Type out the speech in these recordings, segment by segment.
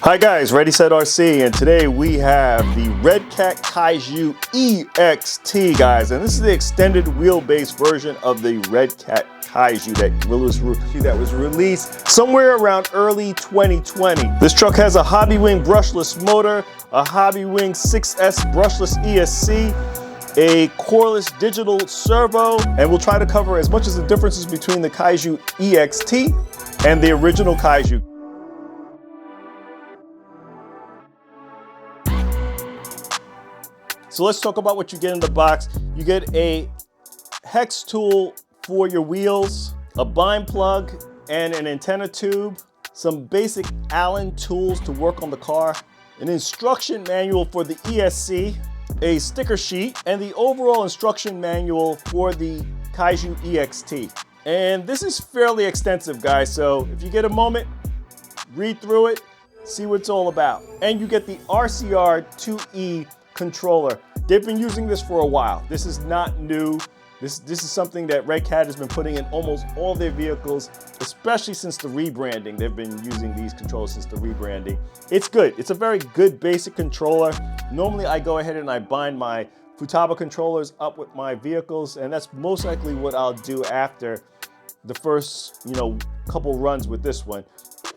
Hi guys, Ready Set RC, and today we have the Redcat Kaiju EXT, guys, and this is the extended wheelbase version of the Redcat Kaiju that was released somewhere around early 2020. This truck has a Hobby Wing brushless motor, a Hobby Wing 6S brushless ESC, a coreless digital servo, and we'll try to cover as much as the differences between the Kaiju EXT and the original Kaiju. So let's talk about what you get in the box. You get a hex tool for your wheels, a bind plug and an antenna tube, some basic Allen tools to work on the car, an instruction manual for the ESC, a sticker sheet, and the overall instruction manual for the Kaiju EXT. And this is fairly extensive, guys, so if you get a moment, read through it, see what it's all about. And you get the RCR2E controller. They've been using this for a while. This is not new. This is something that Redcat has been putting in almost all their vehicles, especially since the rebranding. They've been using these controllers since the rebranding. It's good. It's a very good basic controller. Normally I go ahead and I bind my Futaba controllers up with my vehicles, and that's most likely what I'll do after the first, couple runs with this one.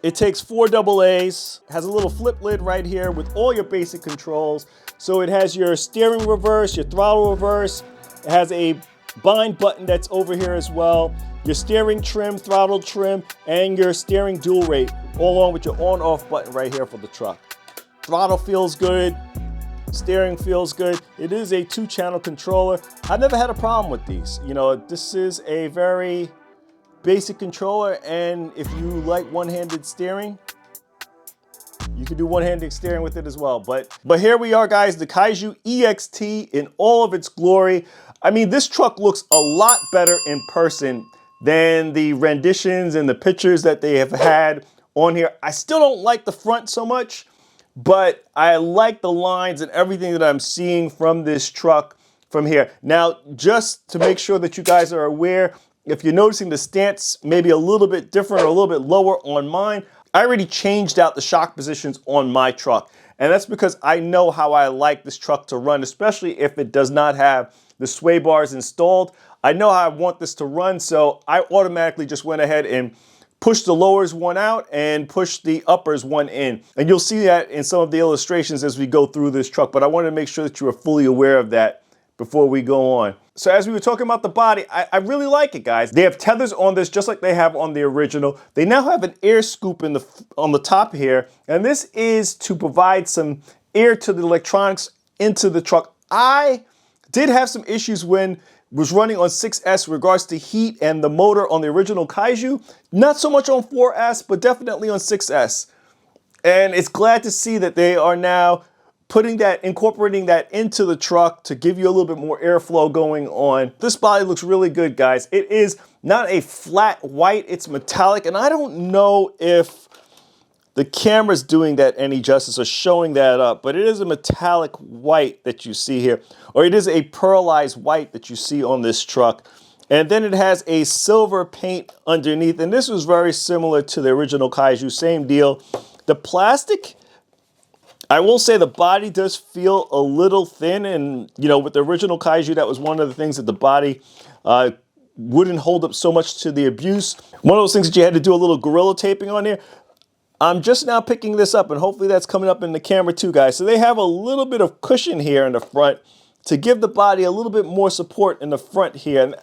It takes 4 AA's, has a little flip lid right here with all your basic controls. So it has your steering reverse, your throttle reverse. It has a bind button that's over here as well. Your steering trim, throttle trim, and your steering dual rate, all along with your on-off button right here for the truck. Throttle feels good. Steering feels good. It is a 2-channel controller. I've never had a problem with these. This is a very basic controller, and if you like one-handed steering, you can do one-handed steering with it as well. But here we are, guys, the Kaiju EXT in all of its glory. I mean, this truck looks a lot better in person than the renditions and the pictures that they have had on here. I still don't like the front so much, but I like the lines and everything that I'm seeing from this truck from here. Now, just to make sure that you guys are aware, if you're noticing the stance maybe a little bit different or a little bit lower on mine, I already changed out the shock positions on my truck. And that's because I know how I like this truck to run, especially if it does not have the sway bars installed. I know how I want this to run, so I automatically just went ahead and pushed the lowers one out and pushed the uppers one in. And you'll see that in some of the illustrations as we go through this truck, but I wanted to make sure that you are fully aware of that before we go on. So as we were talking about the body, I really like it, guys. They have tethers on this just like they have on the original. They now have an air scoop on the top here, and this is to provide some air to the electronics into the truck. I did have some issues when was running on 6S in regards to heat and the motor on the original Kaiju. Not so much on 4S, but definitely on 6S. And it's glad to see that they are now incorporating that into the truck to give you a little bit more airflow going on. This body looks really good, guys. It is not a flat white, it's metallic, and I don't know if the camera's doing that any justice or showing that up, but it is a metallic white that you see here, or it is a pearlized white that you see on this truck. And then it has a silver paint underneath, and this was very similar to the original Kaiju, same deal. The plastic, I will say the body does feel a little thin, and with the original Kaiju, that was one of the things that the body wouldn't hold up so much to the abuse. One of those things that you had to do a little Gorilla taping on there. I'm just now picking this up, and hopefully that's coming up in the camera too, guys. So they have a little bit of cushion here in the front to give the body a little bit more support in the front here. And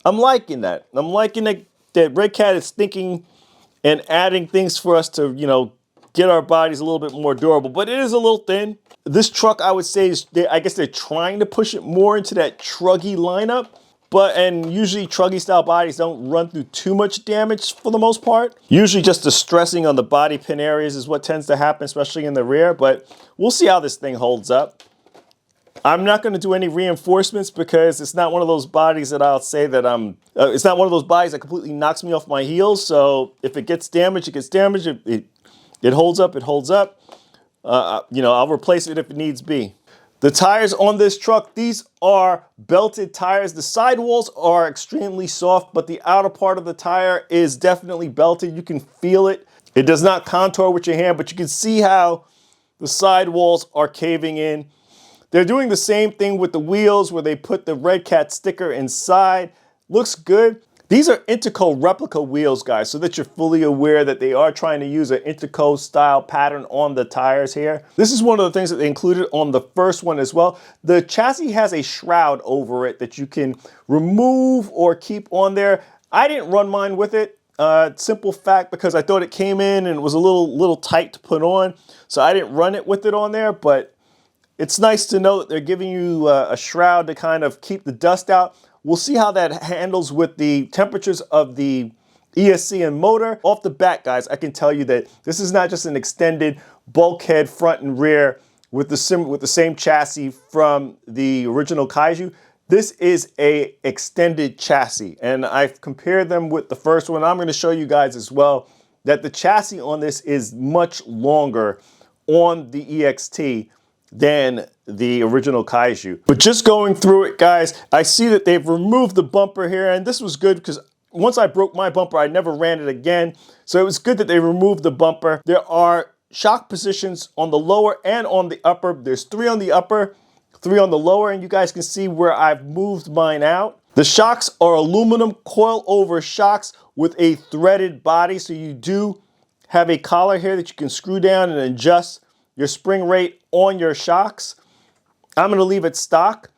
I'm liking that. I'm liking that Redcat is thinking and adding things for us to, get our bodies a little bit more durable, but it is a little thin. This truck, I would say, I guess they're trying to push it more into that truggy lineup, and usually truggy style bodies don't run through too much damage for the most part. Usually just the stressing on the body pin areas is what tends to happen, especially in the rear, but we'll see how this thing holds up. I'm not going to do any reinforcements because it's not one of those bodies that I'll say that it's not one of those bodies that completely knocks me off my heels. So if it gets damaged, it gets damaged. It holds up, it holds up. I'll replace it if it needs be. The tires on this truck, these are belted tires. The sidewalls are extremely soft, but the outer part of the tire is definitely belted. You can feel it. It does not contour with your hand, but you can see how the sidewalls are caving in. They're doing the same thing with the wheels where they put the Redcat sticker inside. Looks good. These are Interco replica wheels, guys, so that you're fully aware that they are trying to use an Interco style pattern on the tires here. This is one of the things that they included on the first one as well. The chassis has a shroud over it that you can remove or keep on there. I didn't run mine with it. Simple fact, because I thought it came in and it was a little tight to put on, so I didn't run it with it on there, but it's nice to know that they're giving you a shroud to kind of keep the dust out. We'll see how that handles with the temperatures of the ESC and motor. Off the bat, guys, I can tell you that this is not just an extended bulkhead front and rear with the same chassis from the original Kaiju. This is a extended chassis, and I've compared them with the first one. I'm going to show you guys as well that the chassis on this is much longer on the EXT than the original Kaiju. But just going through it, guys, I see that they've removed the bumper here, and this was good because once I broke my bumper, I never ran it again. So it was good that they removed the bumper. There are shock positions on the lower and on the upper. There's 3 on the upper, 3 on the lower, and you guys can see where I've moved mine out. The shocks are aluminum coil-over shocks with a threaded body, so you do have a collar here that you can screw down and adjust your spring rate on your shocks. I'm going to leave it stock.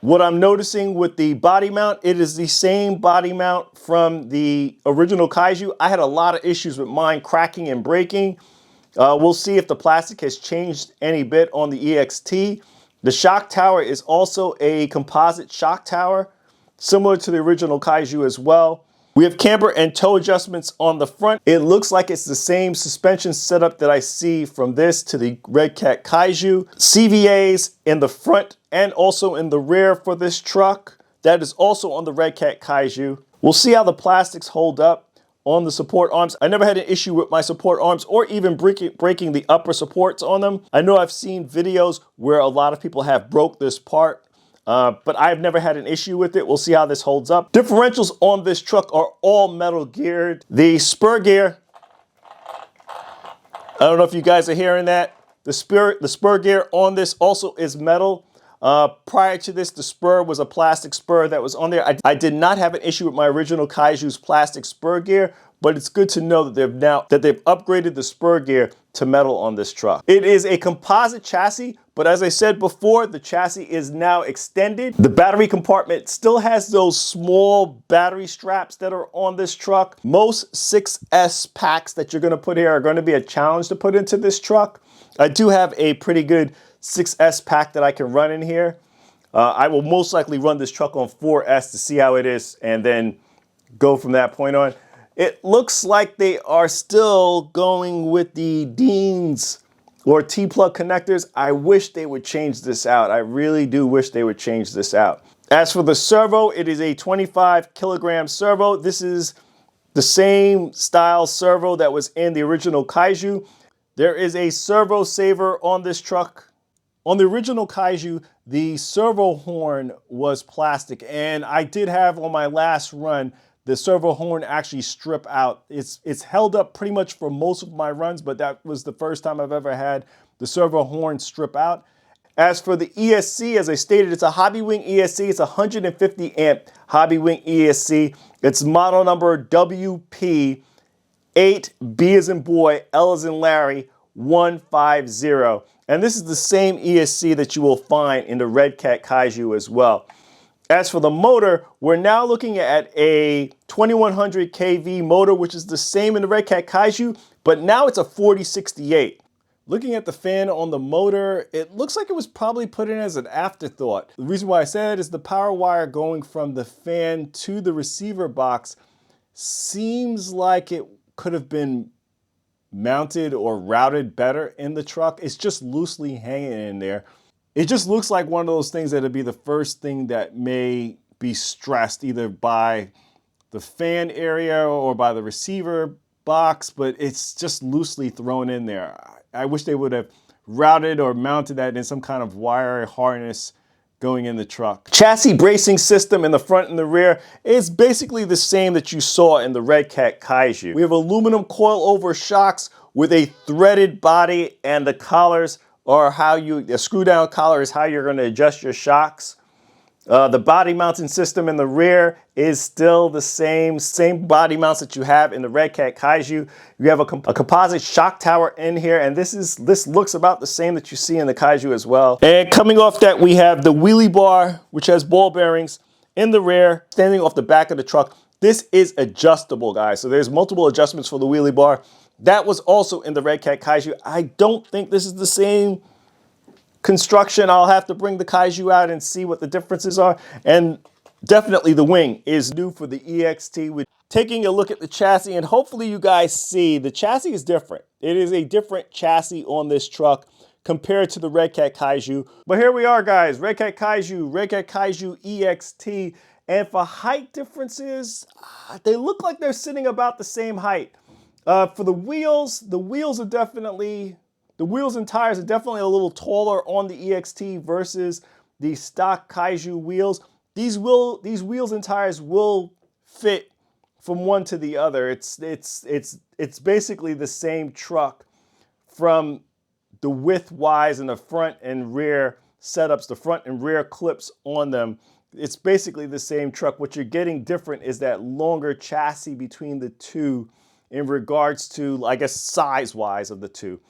What I'm noticing with the body mount, it is the same body mount from the original Kaiju. I had a lot of issues with mine cracking and breaking. We'll see if the plastic has changed any bit on the EXT. The shock tower is also a composite shock tower, similar to the original Kaiju as well. We have camber and toe adjustments on the front. It looks like it's the same suspension setup that I see from this to the Redcat Kaiju. CVAs in the front and also in the rear for this truck. That is also on the Redcat Kaiju. We'll see how the plastics hold up on the support arms. I never had an issue with my support arms or even breaking the upper supports on them. I know I've seen videos where a lot of people have broke this part. But I've never had an issue with it. We'll see how this holds up. Differentials on this truck are all metal geared. The spur gear, I don't know if you guys are hearing that. The spur gear on this also is metal. Prior to this, the spur was a plastic spur that was on there. I did not have an issue with my original Kaiju's plastic spur gear, but it's good to know that they've upgraded the spur gear to metal on this truck. It is a composite chassis, but as I said before, the chassis is now extended. The battery compartment still has those small battery straps that are on this truck. Most 6S packs that you're gonna put here are gonna be a challenge to put into this truck. I do have a pretty good 6S pack that I can run in here. I will most likely run this truck on 4S to see how it is and then go from that point on. It looks like they are still going with the Dean's or T-plug connectors. I wish they would change this out. I really do wish they would change this out. As for the servo, it is a 25 kilogram servo. This is the same style servo that was in the original Kaiju. There is a servo saver on this truck. On the original Kaiju, the servo horn was plastic, and I did have on my last run the servo horn actually strip out. It's held up pretty much for most of my runs, but that was the first time I've ever had the servo horn strip out. As for the ESC, as I stated, it's a Hobbywing ESC. It's a 150 amp Hobbywing ESC. It's model number WP8B as in boy, L as in Larry, 150. And this is the same ESC that you will find in the Redcat Kaiju as well. As for the motor, we're now looking at a 2100 kV motor, which is the same in the Redcat Kaiju, but now it's a 4068. Looking at the fan on the motor, it looks like it was probably put in as an afterthought. The reason why I said is the power wire going from the fan to the receiver box seems like it could have been mounted or routed better in the truck. It's just loosely hanging in there. It just looks like one of those things that'll be the first thing that may be stressed either by the fan area or by the receiver box, but it's just loosely thrown in there. I wish they would have routed or mounted that in some kind of wire harness going in the truck. Chassis bracing system in the front and the rear is basically the same that you saw in the Redcat Kaiju. We have aluminum coil-over shocks with a threaded body, and the collars are the screw-down collar is how you're going to adjust your shocks. The body mounting system in the rear is still the same body mounts that you have in the Redcat Kaiju. You have a composite shock tower in here, and this looks about the same that you see in the Kaiju as well. And coming off that, we have the wheelie bar, which has ball bearings in the rear, standing off the back of the truck. This is adjustable, guys. So there's multiple adjustments for the wheelie bar. That was also in the Redcat Kaiju. I don't think this is the same construction. I'll have to bring the Kaiju out and see what the differences are. And definitely the wing is new for the EXT. We're taking a look at the chassis, and hopefully you guys see the chassis is different. It is a different chassis on this truck compared to the Redcat Kaiju. But here we are, guys. Redcat Kaiju EXT. And for height differences, they look like they're sitting about the same height. For the wheels and tires are definitely a little taller on the EXT versus the stock Kaiju wheels. These wheels and tires will fit from one to the other. It's basically the same truck from the width-wise and the front and rear setups, the front and rear clips on them. It's basically the same truck. What you're getting different is that longer chassis between the two in regards to, I guess, size-wise of the two.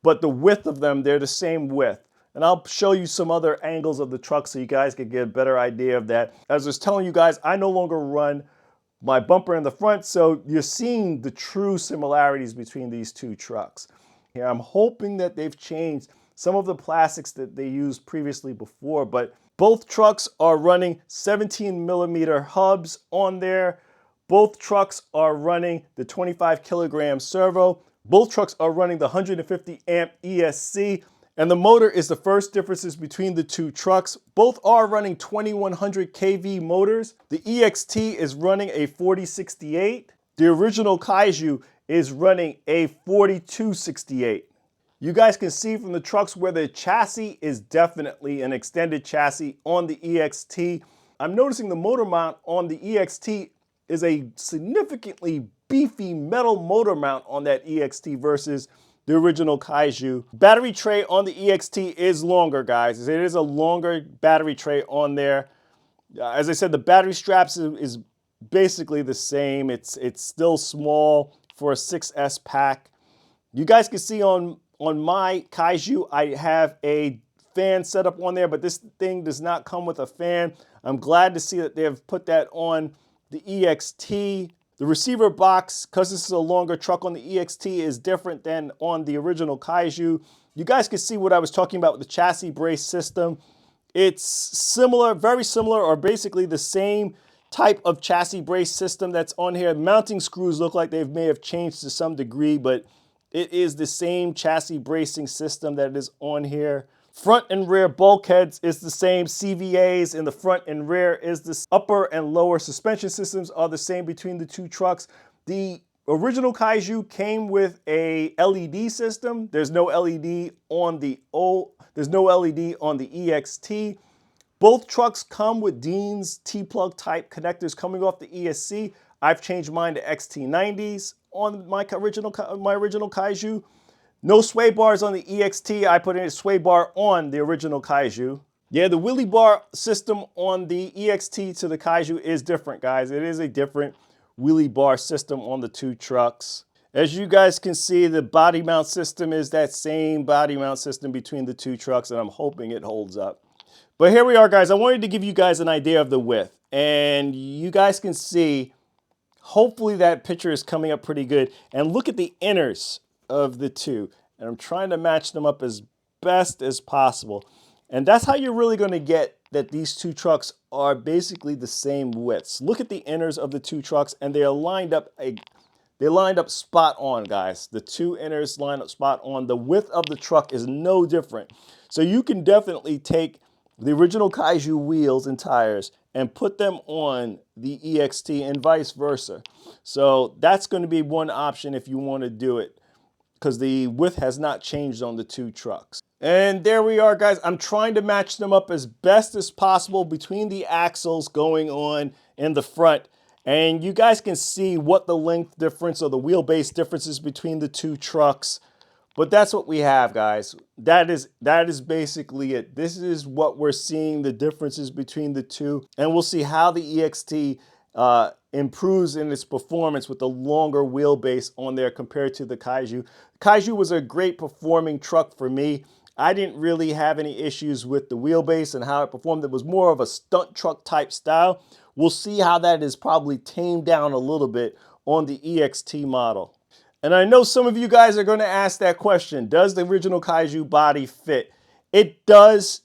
But the width of them, they're the same width. And I'll show you some other angles of the truck so you guys can get a better idea of that. As I was telling you guys, I no longer run my bumper in the front, so you're seeing the true similarities between these two trucks. Here, I'm hoping that they've changed some of the plastics that they used previously before, but both trucks are running 17mm hubs on there. Both trucks are running the 25 kilogram servo. Both trucks are running the 150 amp ESC, and the motor is the first differences between the two trucks. Both are running 2100 kV motors. The EXT is running a 4068. The original Kaiju is running a 4268. You guys can see from the trucks where the chassis is definitely an extended chassis on the EXT. I'm noticing the motor mount on the EXT is a significantly beefy metal motor mount on that EXT versus the original Kaiju. Battery tray on the EXT is longer, guys. It is a longer battery tray on there. As I said, the battery straps is basically the same. It's still small for a 6S pack. You guys can see on my Kaiju, I have a fan set up on there, but this thing does not come with a fan. I'm glad to see that they've put that on the EXT. The receiver box, because this is a longer truck on the EXT, is different than on the original Kaiju. You guys can see what I was talking about with the chassis brace system. It's similar, very similar, or basically the same type of chassis brace system that's on here. Mounting screws look like they may have changed to some degree, but it is the same chassis bracing system that is on here. Front and rear bulkheads is the same. CVAs in the front and rear is the upper and lower suspension systems are the same between the two trucks. The original Kaiju came with a LED system. There's no LED on the EXT. Both trucks come with Dean's T-plug type connectors coming off the ESC. I've changed mine to XT90s on my original Kaiju. No sway bars on the EXT. I put in a sway bar on the original Kaiju. Yeah, the wheelie bar system on the EXT to the Kaiju is different, guys. It is a different wheelie bar system on the two trucks. As you guys can see, the body mount system is that same body mount system between the two trucks, and I'm hoping it holds up. But here we are, guys. I wanted to give you guys an idea of the width, and you guys can see, hopefully that picture is coming up pretty good. And look at the inners of the two, and I'm trying to match them up as best as possible. And that's how you're really going to get that these two trucks are basically the same widths. Look at the inners of the two trucks, and they are lined up spot on, guys. The two inners line up spot on. The width of the truck is no different. So you can definitely take the original Kaiju wheels and tires and put them on the EXT and vice versa. So that's going to be one option if you want to do it, because the width has not changed on the two trucks. And there we are, guys. I'm trying to match them up as best as possible between the axles going on in the front. And you guys can see what the length difference or the wheelbase differences between the two trucks. But that's what we have, guys. That is basically it. This is what we're seeing, the differences between the two. And we'll see how the EXT improves in its performance with the longer wheelbase on there compared to the Kaiju. Kaiju was a great performing truck for me. I didn't really have any issues with the wheelbase and how it performed. It was more of a stunt truck type style. We'll see how that is probably tamed down a little bit on the EXT model. And I know some of you guys are going to ask that question. Does the original Kaiju body fit? It does,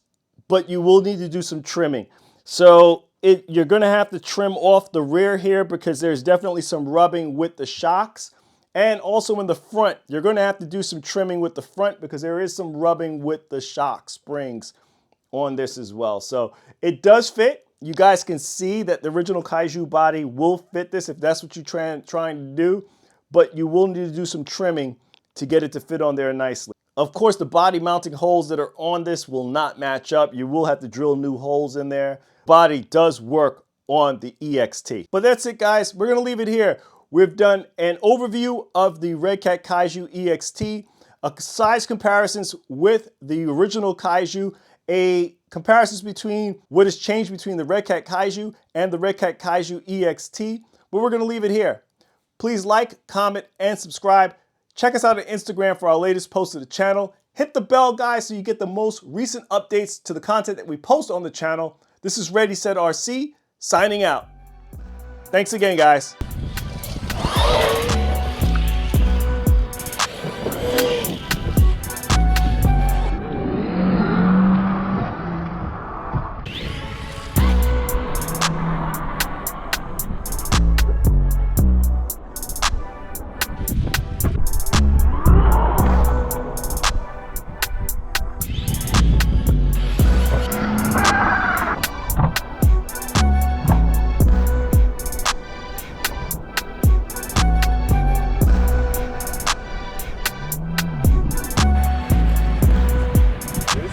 but you will need to do some trimming. So you're going to have to trim off the rear here because there's definitely some rubbing with the shocks. And also in the front, you're going to have to do some trimming with the front because there is some rubbing with the shock springs on this as well. So it does fit. You guys can see that the original Kaiju body will fit this if that's what you're trying to do. But you will need to do some trimming to get it to fit on there nicely. Of course, the body mounting holes that are on this will not match up. You will have to drill new holes in there. Body does work on the EXT. But that's it, guys. We're going to leave it here. We've done an overview of the Redcat Kaiju EXT, a size comparisons with the original Kaiju, a comparisons between what has changed between the Redcat Kaiju and the Redcat Kaiju EXT. But we're going to leave it here. Please like, comment, and subscribe. Check us out on Instagram for our latest posts to the channel. Hit the bell, guys, so you get the most recent updates to the content that we post on the channel. This is Ready Set RC, signing out. Thanks again, guys.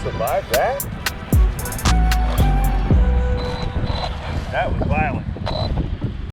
Survive that? That was violent.